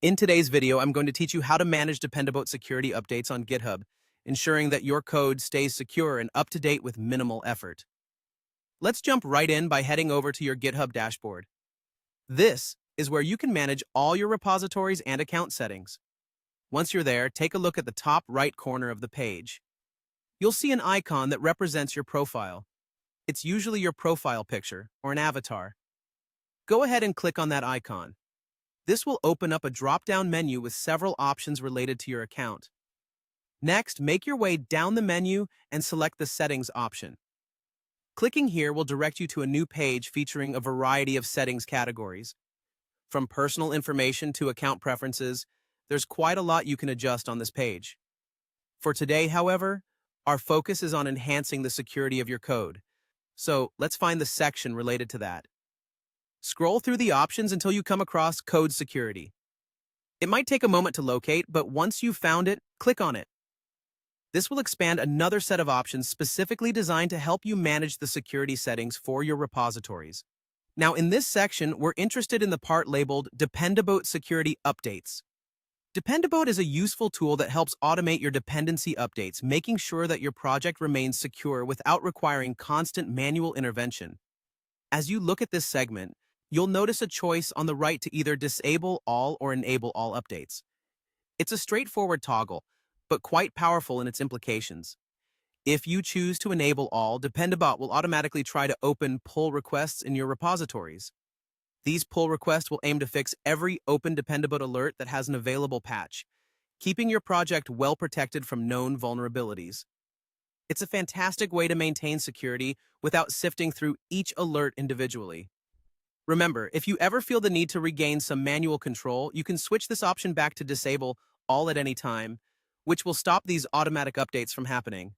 In today's video, I'm going to teach you how to manage Dependabot security updates on GitHub, ensuring that your code stays secure and up to date with minimal effort. Let's jump right in by heading over to your GitHub dashboard. This is where you can manage all your repositories and account settings. Once you're there, take a look at the top right corner of the page. You'll see an icon that represents your profile. It's usually your profile picture or an avatar. Go ahead and click on that icon. This will open up a drop-down menu with several options related to your account. Next, make your way down the menu and select the Settings option. Clicking here will direct you to a new page featuring a variety of settings categories. From personal information to account preferences, there's quite a lot you can adjust on this page. For today, however, our focus is on enhancing the security of your code. So let's find the section related to that. Scroll through the options until you come across Code Security. It might take a moment to locate, but once you've found it, click on it. This will expand another set of options specifically designed to help you manage the security settings for your repositories. Now, in this section, we're interested in the part labeled Dependabot Security Updates. Dependabot is a useful tool that helps automate your dependency updates, making sure that your project remains secure without requiring constant manual intervention. As you look at this segment, you'll notice a choice on the right to either disable all or enable all updates. It's a straightforward toggle, but quite powerful in its implications. If you choose to enable all, Dependabot will automatically try to open pull requests in your repositories. These pull requests will aim to fix every open Dependabot alert that has an available patch, keeping your project well protected from known vulnerabilities. It's a fantastic way to maintain security without sifting through each alert individually. Remember, if you ever feel the need to regain some manual control, you can switch this option back to disable all at any time, which will stop these automatic updates from happening.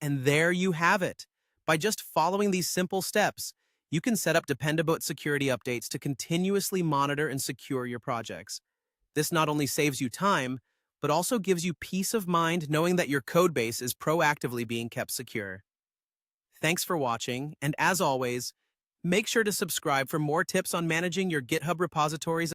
And there you have it. By just following these simple steps, you can set up Dependabot security updates to continuously monitor and secure your projects. This not only saves you time, but also gives you peace of mind knowing that your codebase is proactively being kept secure. Thanks for watching, and as always, make sure to subscribe for more tips on managing your GitHub repositories